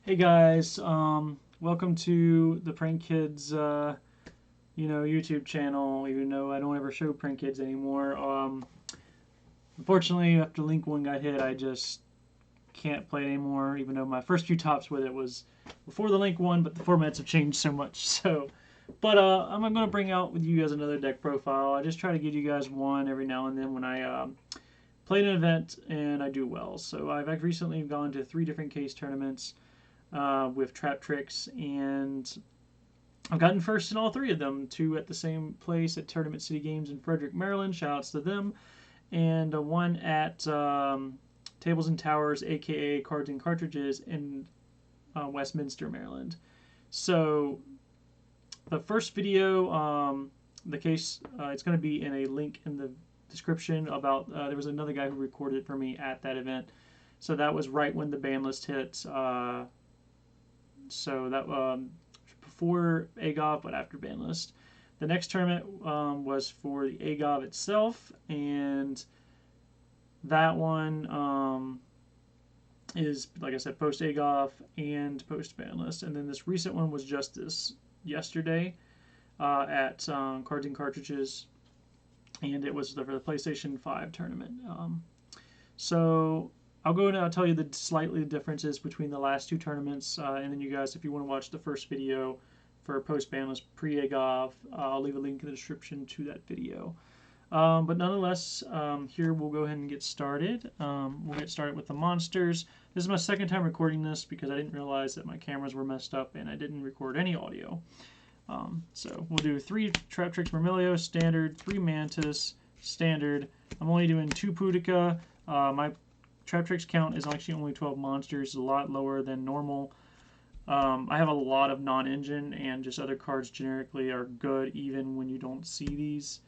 Hey guys, welcome to the Prank Kids, YouTube channel. Even though I don't ever show Prank Kids anymore. Unfortunately, after Link 1 got hit, I just can't play anymore. Even though my first few tops with it was before the Link 1, but the formats have changed so much. I'm going to bring out with you guys another deck profile. I just try to give you guys one every now and then when I play an event and I do well. So I've recently gone to 3 different case tournaments. With Traptrix, and I've gotten first in all 3 of them. 2 at the same place at Tournament City Games in Frederick, Maryland. Shoutouts to them. And 1 at Tables and Towers, aka Cards and Cartridges, in Westminster, Maryland. So the first video, the case, it's going to be in a link in the description about. There was another guy who recorded it for me at that event. So that was right when the ban list hit. So that before agov, but after ban list. The next tournament was for the agov itself, and that one is, like I said, post agov and post ban list. And then this recent one was just this yesterday at Cards and Cartridges, and it was for the PlayStation 5 tournament. So I'll go and I'll tell you the slightly differences between the last 2 tournaments, and then you guys, if you want to watch the first video for post-banlist pre-agov, I'll leave a link in the description to that video. But nonetheless, here we'll go ahead and get started. We'll get started with the monsters. This is my second time recording this because I didn't realize that my cameras were messed up and I didn't record any audio. So we'll do 3 Traptrix Myrmilio, standard, 3 Mantis, standard. I'm only doing 2 Pudica. My Traptrix count is actually only 12 monsters, a lot lower than normal. I have a lot of non-engine, and just other cards generically are good even when you don't see these.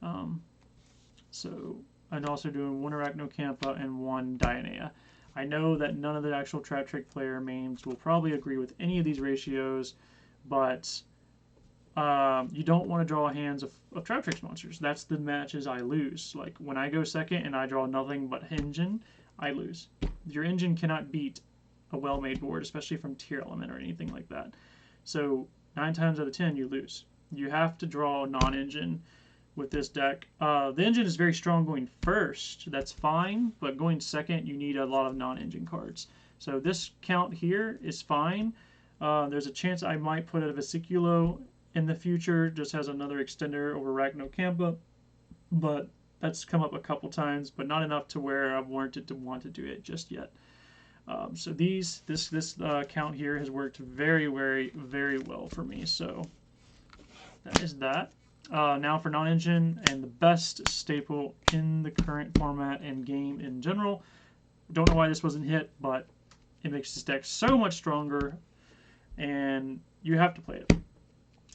So I'm also doing 1 Arachnocampa and 1 Dionea. I know that none of the actual Traptrix player mains will probably agree with any of these ratios, but you don't want to draw hands of Traptrix monsters. That's the matches I lose. Like when I go second and I draw nothing but engine, I lose. Your engine cannot beat a well-made board, especially from tier element or anything like that. So 9 times out of 10 you lose. You have to draw non-engine with this deck. The engine is very strong going first. That's fine, but going second you need a lot of non-engine cards. So this count here is fine. There's a chance I might put a Vesiculo in the future, just has another extender over Arachnocampa, but that's come up a couple times, but not enough to where I've warranted to want to do it just yet. So this count here has worked very, very, very well for me. So that is that. Now for non-engine and the best staple in the current format and game in general. Don't know why this wasn't hit, but it makes this deck so much stronger, and you have to play it.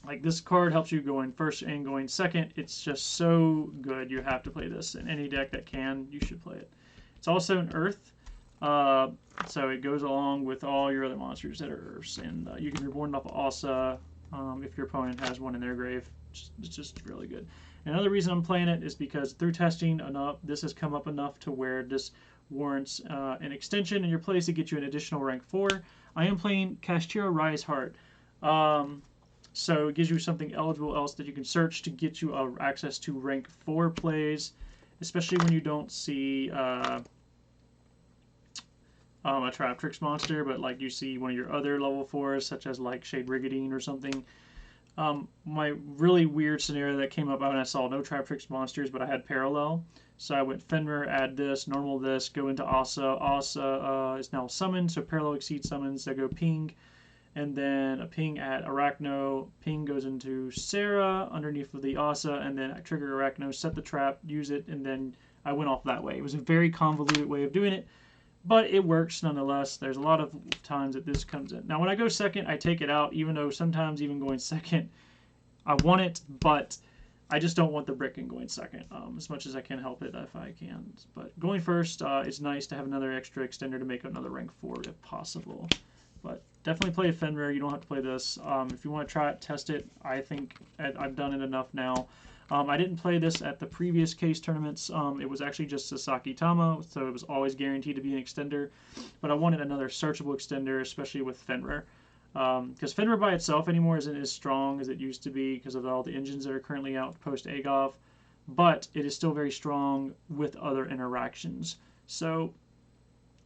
Like, this card helps you going first and going second. It's just so good. You have to play this. In any deck that can, you should play it. It's also an Earth, so it goes along with all your other monsters that are Earths. And you can reborn off of Asa if your opponent has one in their grave. It's just really good. Another reason I'm playing it is because through testing enough, this has come up enough to where this warrants an extension in your place to get you an additional rank 4. I am playing Kashtira Rise Heart. So it gives you something eligible else that you can search to get you access to rank 4 plays, especially when you don't see a Traptrix monster, but like you see one of your other level 4s, such as like Shade Rigadine or something. My really weird scenario that came up when I saw no Traptrix monsters, but I had Parallel. So I went Fenrir, add this, normal this, go into Asa. Asa is now summoned, so Parallel exceeds summons. I go Ping, and then a Ping at Arachno. Ping goes into Sarah underneath of the Asa, and then I trigger Arachno, set the trap, use it, and then I went off that way. It was a very convoluted way of doing it, but it works nonetheless. There's a lot of times that this comes in. Now when I go second, I take it out, even though sometimes even going second, I want it, but I just don't want the brick in going second, as much as I can help it if I can. But going first, it's nice to have another extra extender to make another rank 4 if possible. But definitely play Fenrir. You don't have to play this. If you want to try it, test it. I think I've done it enough now. I didn't play this at the previous case tournaments. It was actually just Sasaki Tama, so it was always guaranteed to be an extender. But I wanted another searchable extender, especially with Fenrir. Because Fenrir by itself anymore isn't as strong as it used to be because of all the engines that are currently out post agov, but it is still very strong with other interactions. So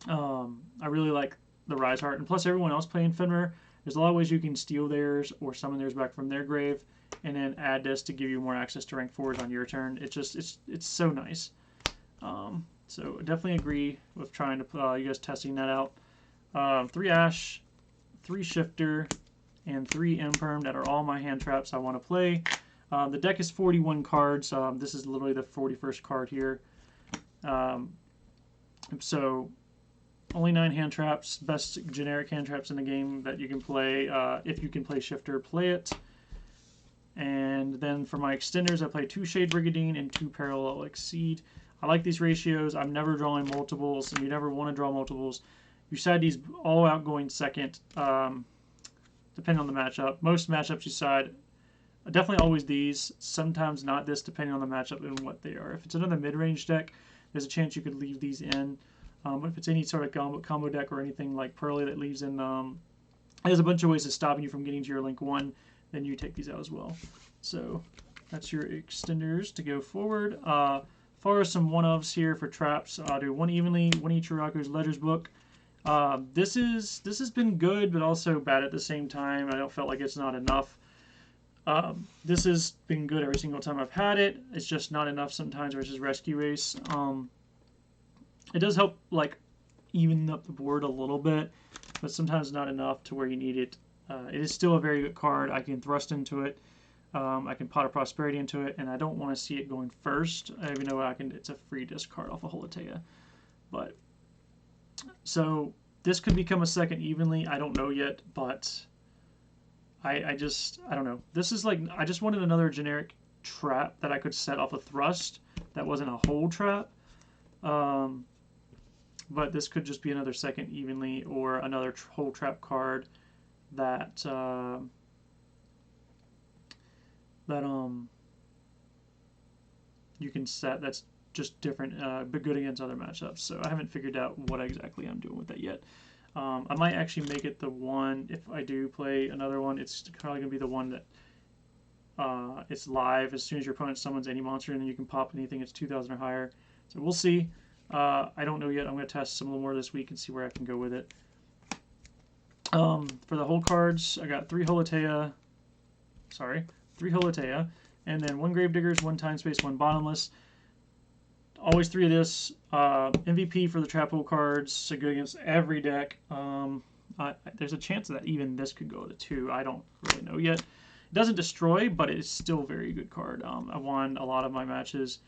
I really like the Rise Heart, and plus everyone else playing Fenrir, there's a lot of ways you can steal theirs or summon theirs back from their grave, and then add this to give you more access to rank 4s on your turn. It's so nice. So definitely agree with trying to you guys testing that out. 3 Ash, 3 Shifter, and 3 Imperm that are all my hand traps I want to play. The deck is 41 cards. This is literally the 41st card here. So only 9 hand traps, best generic hand traps in the game that you can play. If you can play Shifter, play it. And then for my extenders, I play 2 Shade Brigadine and 2 Parallel Exceed. I like these ratios. I'm never drawing multiples, and you never want to draw multiples. You side these all out going second, depending on the matchup. Most matchups you side, definitely always these, sometimes not this, depending on the matchup and what they are. If it's another mid-range deck, there's a chance you could leave these in. But if it's any sort of combo deck or anything like Pearly that leaves in, there's a bunch of ways of stopping you from getting to your Link 1, then you take these out as well. So that's your extenders to go forward. As far as some one-ofs here for traps, I'll do 1 evenly, 1 Ichiraku's Ledger's Book. This has been good, but also bad at the same time. I don't feel like it's not enough. This has been good every single time I've had it. It's just not enough sometimes versus Rescue Ace. It does help like even up the board a little bit, but sometimes not enough to where you need it. It is still a very good card. I can thrust into it. I can Pot of Prosperity into it, and I don't want to see it going first. Even though I can, it's a free discard off of Holotea. But so this could become a second evenly. I don't know yet, but I don't know. This is like, I just wanted another generic trap that I could set off a thrust that wasn't a hold trap. But this could just be another second evenly or another hold trap card that you can set that's just different, but good against other matchups. So I haven't figured out what exactly I'm doing with that yet. I might actually make it the one, if I do play another one, it's probably going to be the one that it's live as soon as your opponent summons any monster, and then you can pop anything that's 2,000 or higher. So we'll see. I don't know yet. I'm going to test some more this week and see where I can go with it. For the hold cards, I got 3 Holotea, and then 1 Gravediggers, 1 Time Space, 1 Bottomless. Always 3 of this. MVP for the trap hole cards, so good against every deck. There's a chance that even this could go to 2. I don't really know yet. It doesn't destroy, but it's still a very good card. I won a lot of my matches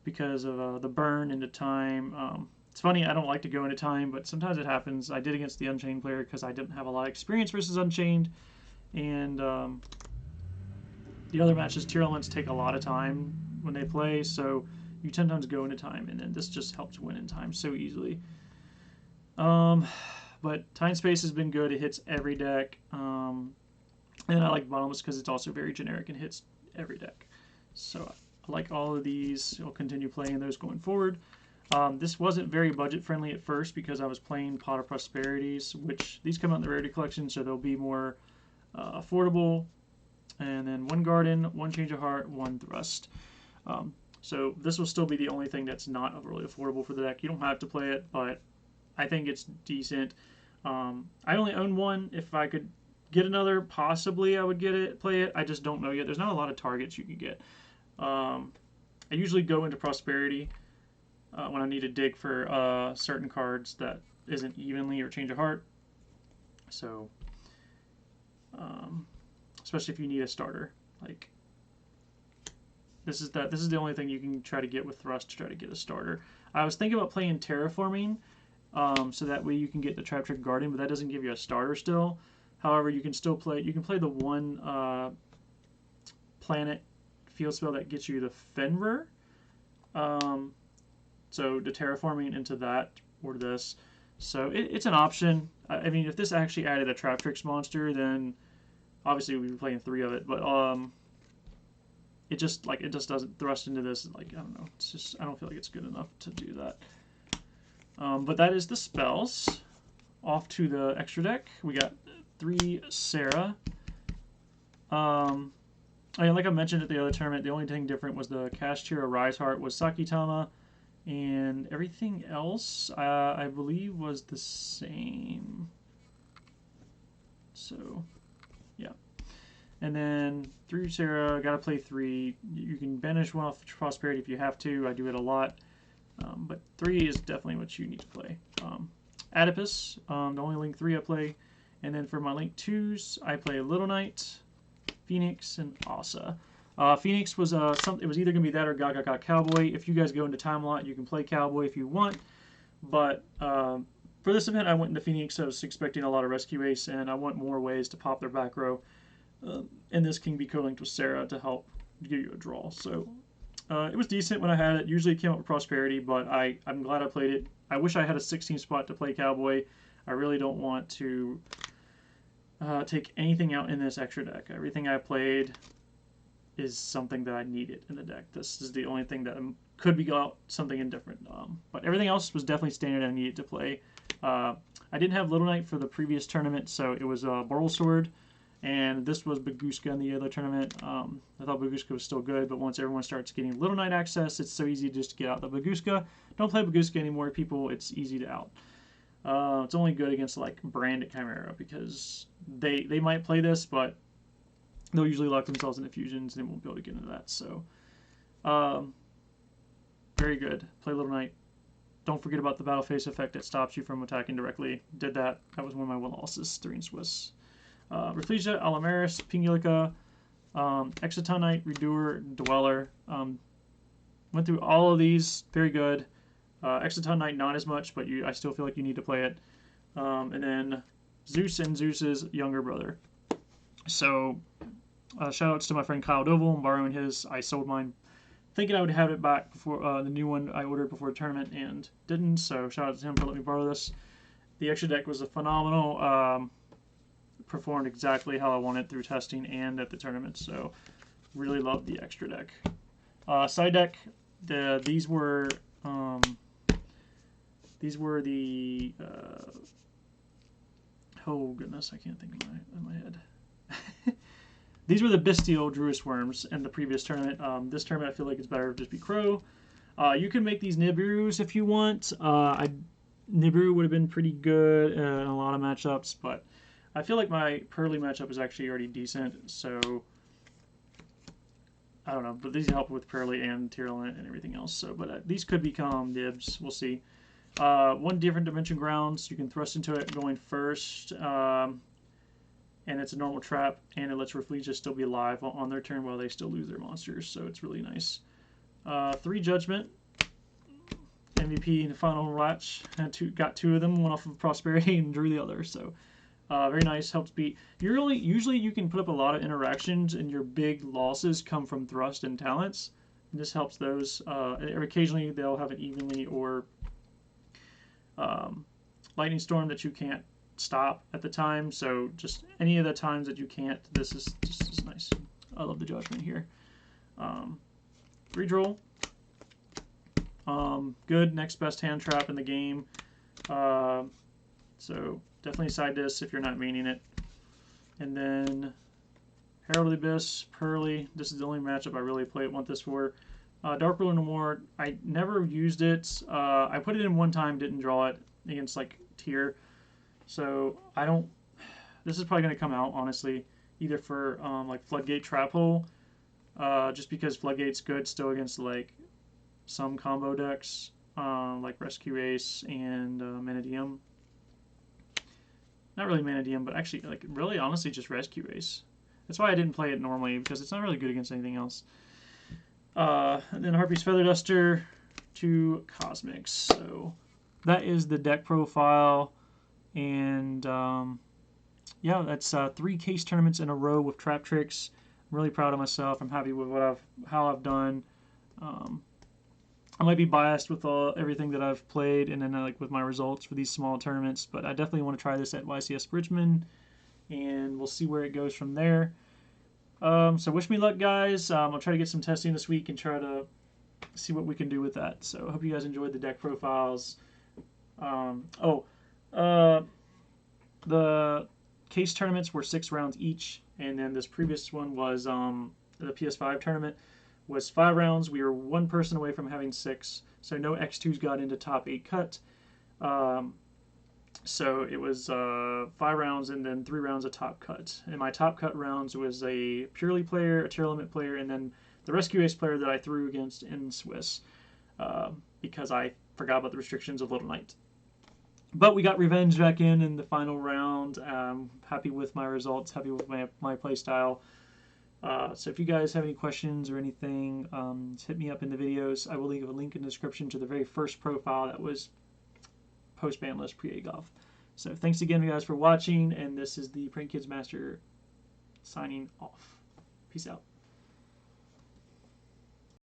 because of the burn into time. It's funny, I don't like to go into time, but sometimes it happens. I did against the Unchained player because I didn't have a lot of experience versus Unchained, and the other matches, tier elements take a lot of time when they play, so you sometimes go into time, and then this just helps win in time so easily. But Time Space has been good. It hits every deck, and I like Bottomless because it's also very generic and hits every deck. So I like all of these. I'll continue playing those going forward. This wasn't very budget friendly at first because I was playing Pot of Prosperities, which these come out in the Rarity Collection, so they'll be more affordable. And then 1 Garden, 1 Change of Heart, 1 Thrust. So this will still be the only thing that's not really affordable for the deck. You don't have to play it, but I think it's decent. I only own 1. If I could get another, possibly I would play it. I just don't know yet. There's not a lot of targets you can get. I usually go into Prosperity when I need to dig for certain cards that isn't evenly or Change of Heart. So, especially if you need a starter, like this is the only thing you can try to get with Thrust to try to get a starter. I was thinking about playing Terraforming, so that way you can get the Traptrix Guardian, but that doesn't give you a starter still. However, you can still play. You can play the 1 planet field spell that gets you the Fenrir. So the Terraforming into that or this. So it's an option. I mean, if this actually added a Traptrix monster, then obviously we'd be playing 3 of it. But it just doesn't thrust into this. Like, I don't know. It's just, I don't feel like it's good enough to do that. But that is the spells. Off to the extra deck. We got 3 Sarah. And like I mentioned at the other tournament, the only thing different was the Kashtira Rise Heart was Sakitama, and everything else I believe was the same. So, yeah. And then through Sarah, gotta play 3. You can banish 1 off Prosperity if you have to. I do it a lot. But 3 is definitely what you need to play. Oedipus, the only link 3 I play. And then for my link 2s, I play Little Knight, Phoenix, and Asa. Phoenix was it was either going to be that or Gaga Cowboy. If you guys go into Time Lot, you can play Cowboy if you want. But for this event, I went into Phoenix. I was expecting a lot of Rescue Ace, and I want more ways to pop their back row. And this can be co-linked with Sarah to help give you a draw. So it was decent when I had it. Usually it came up with Prosperity, but I'm glad I played it. I wish I had a 16 spot to play Cowboy. I really don't want to take anything out in this extra deck. Everything I played is something that I needed in the deck. This is the only thing that could be got something indifferent. But everything else was definitely standard I needed to play. I didn't have Little Knight for the previous tournament, so it was Boral Sword, and this was Baguska in the other tournament. I thought Baguska was still good, but once everyone starts getting Little Knight access, it's so easy just to get out the Baguska. Don't play Baguska anymore, people. It's easy to out. It's only good against like Brand at Chimera because they might play this, but they'll usually lock themselves into fusions and they won't be able to get into that. So, very good. Play Little Knight. Don't forget about the Battle Face effect that stops you from attacking directly. Did that. That was one of my 1 losses. 3 in Swiss. Rafflesia, Alamaris, Pingulika, Exotonite, Redoer, Dweller. Went through all of these. Very good. Exotonite not as much, but I still feel like you need to play it. And then Zeus and Zeus's younger brother. So shout outs to my friend Kyle Doval. I'm borrowing his. I sold mine thinking I would have it back before the new one I ordered before the tournament and didn't. So shout out to him for letting me borrow this. The extra deck was a phenomenal. Performed exactly how I wanted through testing and at the tournament. So really loved the extra deck. Side deck. These were the oh goodness, I can't think in my head. These were the Bestial Druis Worms in the previous tournament. This tournament I feel like it's better to just be Crow. You can make these Nibiru's if you want. Nibiru would have been pretty good in a lot of matchups, but I feel like my Pearly matchup is actually already decent, so I don't know. But these help with Pearly and Tyrant and everything else. So, but these could become Nibs. We'll see. 1 different dimension grounds. You can thrust into it going first. And it's a normal trap, and it lets Rafflesia still be alive on their turn while they still lose their monsters, so it's really nice. 3 Judgment, MVP in the final match, got 2 of them, 1 off of Prosperity and drew the other, so very nice, helps beat. Usually you can put up a lot of interactions, and your big losses come from thrust and talents, and this helps those. Occasionally they'll have an evenly or Lightning Storm that you can't stop at the time, so just any of the times that you can't, this is nice. I love the Judgment here. Redraw. Good next best hand trap in the game. So definitely side this if you're not meaning it. And then Herald of the Abyss, Pearly. This is the only matchup I really want this for. Dark Ruler No More. I never used it. I put it in one time, didn't draw it against like Tier. So I don't. This is probably going to come out honestly, either for like Floodgate Trap Hole, just because Floodgate's good still against like some combo decks, like Rescue Ace and Manadium. Not really Manadium, but actually like really honestly just Rescue Ace. That's why I didn't play it normally, because it's not really good against anything else. And then Harpy's Feather Duster to Cosmics. So that is the deck profile. And yeah, that's 3 case tournaments in a row with Traptrix. I'm really proud of myself. I'm happy with how I've done. I might be biased with everything that I've played, and then like with my results for these small tournaments. But I definitely want to try this at YCS Bridgman, and we'll see where it goes from there. So wish me luck, guys. I'll try to get some testing this week and try to see what we can do with that. So I hope you guys enjoyed the deck profiles. The case tournaments were 6 rounds each, and then this previous one was the PS5 tournament was 5 rounds. We were 1 person away from having 6, so no X2s got into top 8 cut. So it was 5 rounds and then 3 rounds of top cut. And my top cut rounds was a purely player, a tier limit player, and then the rescue ace player that I threw against in Swiss because I forgot about the restrictions of Little Knight. But we got revenge back in the final round. Happy with my results, happy with my play style. So if you guys have any questions or anything, hit me up in the videos. I will leave a link in the description to the very first profile that was post-banlist pre-agov. So thanks again, guys, for watching, and this is the Prank Kids Master signing off. Peace out.